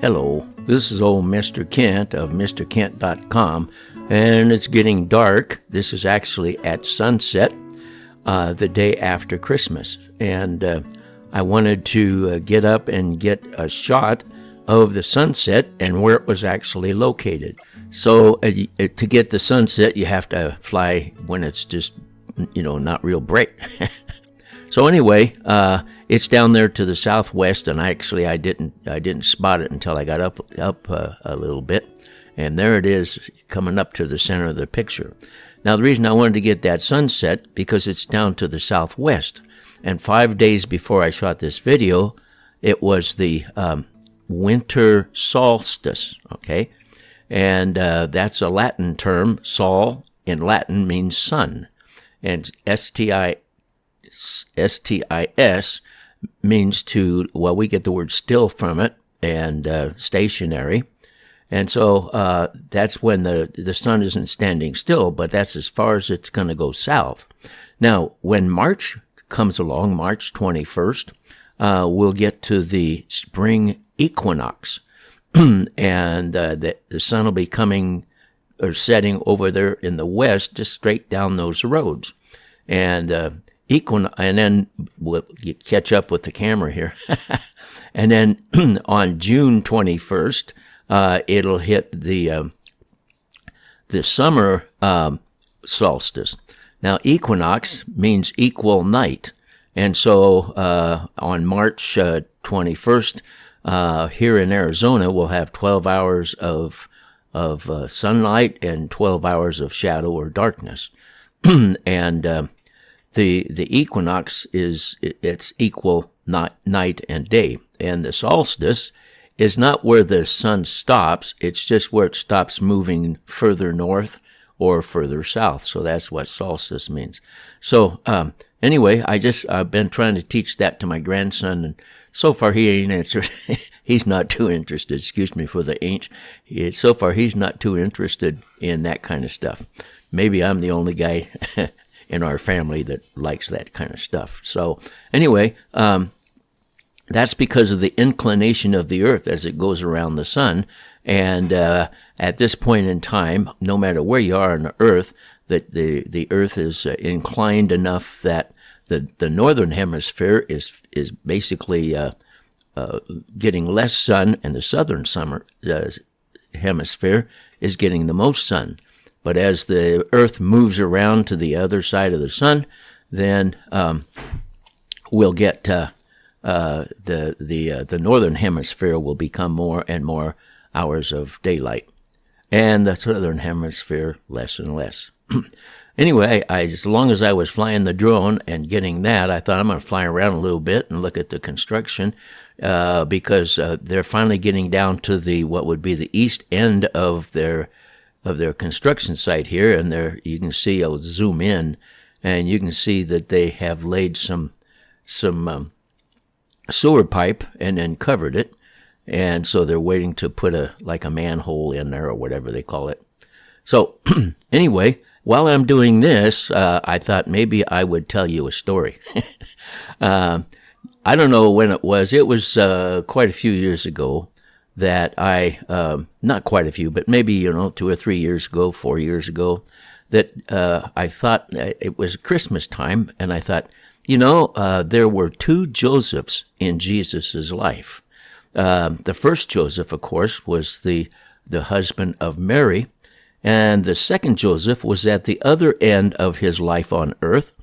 Hello, this is old Mr. Kent of MrKent.com, and it's getting dark. This is actually at sunset, the day after Christmas, and I wanted to get up and get a shot of the sunset and where it was actually located. So to get the sunset, you have to fly when it's just, not real bright. So anyway, it's down there to the southwest, and I didn't spot it until I got up a little bit, and there it is coming up to the center of the picture. Now the reason I wanted to get that sunset because it's down to the southwest, and 5 days before I shot this video, it was the winter solstice. Okay, and that's a Latin term. Sol in Latin means sun, and STIS means to, well, we get the word still from it, and stationary. And so that's when the sun isn't standing still, but that's as far as it's going to go south. Now, when March comes along, March 21st, we'll get to the spring equinox, and the sun will be coming or setting over there in the west, just straight down those roads. And and then we'll catch up with the camera here. And then on June 21st, it'll hit the summer solstice. Now, equinox means equal night. And so on March 21st, here in Arizona, we'll have 12 hours of sunlight and 12 hours of shadow or darkness. And the equinox it's equal night and day, and the solstice is not where the sun stops, it's just where it stops moving further north or further south. So that's what solstice means. So anyway, I've been trying to teach that to my grandson, and so far he ain't interested. He's not too interested. Excuse me for the ain't. So far he's not too interested in that kind of stuff. Maybe I'm the only guy in our family that likes that kind of stuff. So anyway, that's because of the inclination of the earth as it goes around the sun. And at this point in time, no matter where you are on the earth, that the earth is inclined enough that the northern hemisphere is basically getting less sun, and the southern hemisphere is getting the most sun. But as the earth moves around to the other side of the sun, then we'll get the northern hemisphere will become more and more hours of daylight, and the southern hemisphere less and less. Anyway, as long as I was flying the drone and getting that, I thought I'm going to fly around a little bit and look at the construction, because they're finally getting down to what would be the east end of their construction site here, and there you can see, I'll zoom in, and you can see that they have laid some sewer pipe and then covered it, and so they're waiting to put a manhole in there or whatever they call it. So anyway, while I'm doing this, I thought maybe I would tell you a story. I don't know when it was. It was quite a few years ago that not quite a few, but maybe, 2 or 3 years ago, 4 years ago, that I thought it was Christmas time, and I thought, there were two Josephs in Jesus' life. The first Joseph, of course, was the husband of Mary, and the second Joseph was at the other end of his life on earth,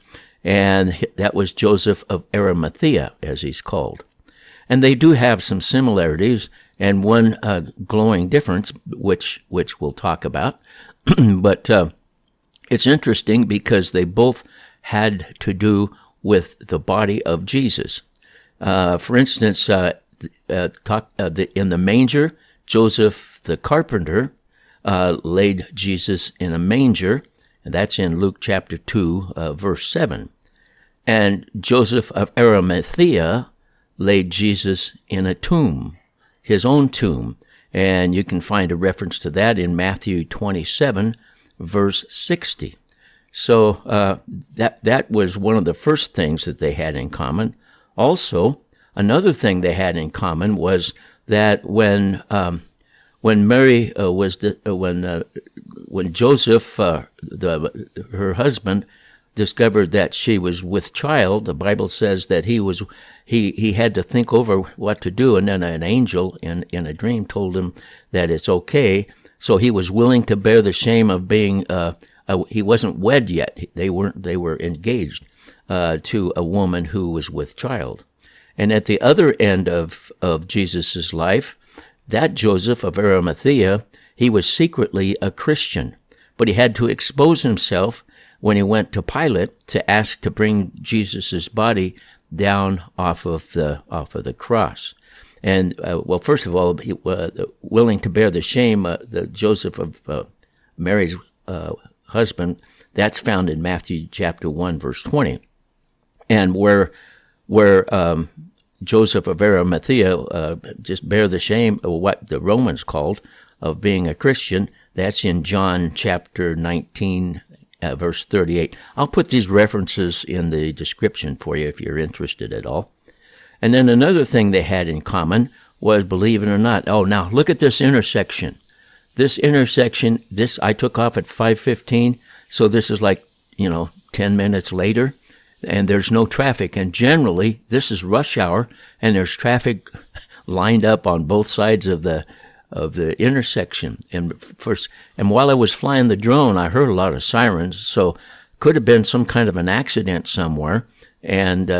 and that was Joseph of Arimathea, as he's called. And they do have some similarities and one glowing difference, which we'll talk about. But it's interesting because they both had to do with the body of Jesus. For instance, in the manger, Joseph the carpenter laid Jesus in a manger, and that's in Luke chapter 2, verse 7. And Joseph of Arimathea laid Jesus in a tomb, his own tomb, and you can find a reference to that in Matthew 27, verse 60. So that was one of the first things that they had in common. Also, another thing they had in common was that when Mary when Joseph, her husband, discovered that she was with child, the Bible says that he had to think over what to do, and then an angel in a dream told him that it's okay. So he was willing to bear the shame of being he wasn't wed yet. They were engaged to a woman who was with child. And at the other end of Jesus' life, that Joseph of Arimathea, he was secretly a Christian, but he had to expose himself when he went to Pilate to ask to bring Jesus' body down off of the cross. And well, first of all, he willing to bear the shame, the Joseph of Mary's husband, that's found in Matthew chapter 1, verse 20. And where Joseph of Arimathea just bear the shame of what the Romans called of being a Christian, that's in John chapter 19, verse 38. I'll put these references in the description for you if you're interested at all. And then another thing they had in common was, believe it or not, now look at this intersection. This intersection, I took off at 5:15, so this is like, 10 minutes later, and there's no traffic. And generally, this is rush hour, and there's traffic lined up on both sides of the intersection. And while I was flying the drone, I heard a lot of sirens, so could have been some kind of an accident somewhere, and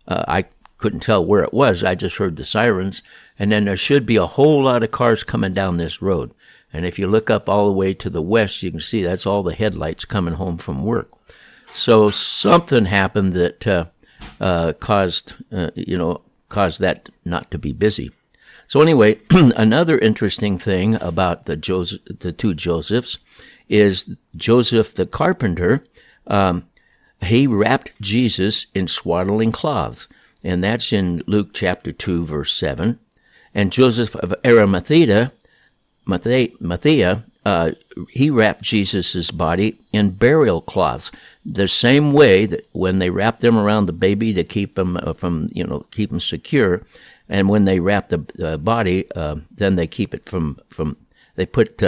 I couldn't tell where it was. I just heard the sirens, and then there should be a whole lot of cars coming down this road. And if you look up all the way to the west, you can see that's all the headlights coming home from work. So something happened that caused that not to be busy. So anyway, another interesting thing about the two Josephs is Joseph the carpenter. He wrapped Jesus in swaddling cloths, and that's in Luke chapter 2, verse 7. And Joseph of Arimathea, he wrapped Jesus' body in burial cloths, the same way that when they wrapped them around the baby to keep him keep him secure, and when they wrap the body, then they keep it from they put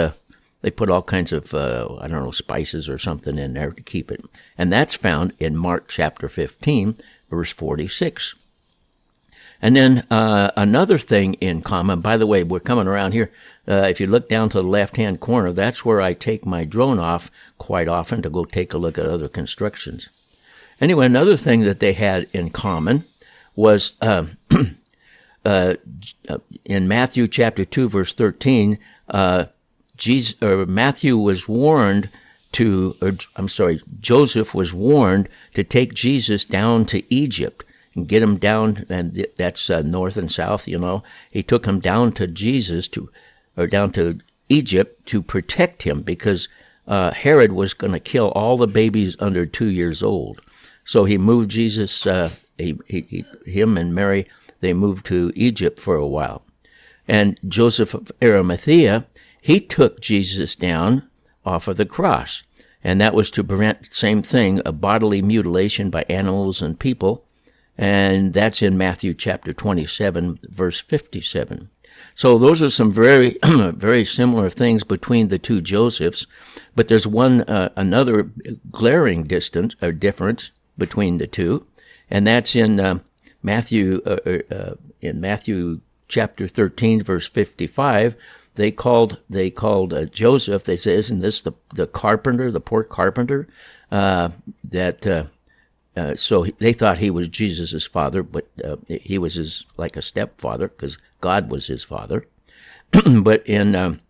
all kinds of spices or something in there to keep it, and that's found in Mark chapter 15, verse 46. And then another thing in common, by the way, we're coming around here. If you look down to the left-hand corner, that's where I take my drone off quite often to go take a look at other constructions. Anyway, another thing that they had in common was in Matthew chapter 2, verse 13, Joseph was warned to take Jesus down to Egypt and get him down, and that's north and south, He took him down to down to Egypt to protect him because Herod was going to kill all the babies under 2 years old. So he moved Jesus, him and Mary, they moved to Egypt for a while. And Joseph of Arimathea, he took Jesus down off of the cross. And that was to prevent the same thing, a bodily mutilation by animals and people. And that's in Matthew chapter 27, verse 57. So those are some very, very similar things between the two Josephs. But there's another glaring difference between the two. And that's in Matthew chapter 13, verse 55, they called Joseph. They said, "Isn't this the carpenter, the poor carpenter?" So they thought he was Jesus' father, but he was like a stepfather because God was his father. But and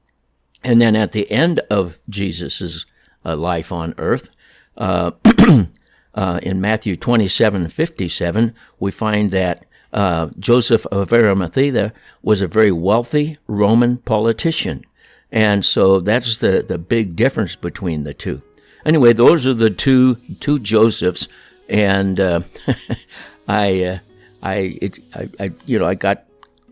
then at the end of Jesus' life on earth. In Matthew 27:57, we find that Joseph of Arimathea was a very wealthy Roman politician. And so that's the big difference between the two. Anyway, those are the two Josephs. And I got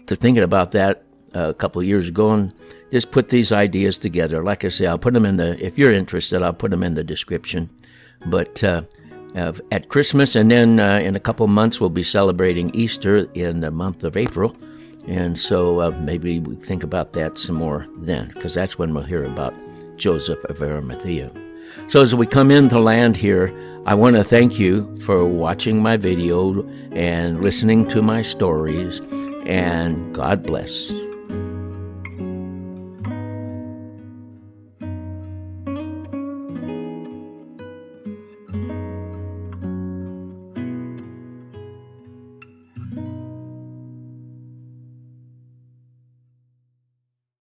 to thinking about that a couple of years ago and just put these ideas together. Like I say, I'll put them if you're interested, I'll put them in the description. But at Christmas, and then in a couple of months, we'll be celebrating Easter in the month of April. And so maybe we think about that some more then, because that's when we'll hear about Joseph of Arimathea. So as we come into land here, I want to thank you for watching my video and listening to my stories, and God bless.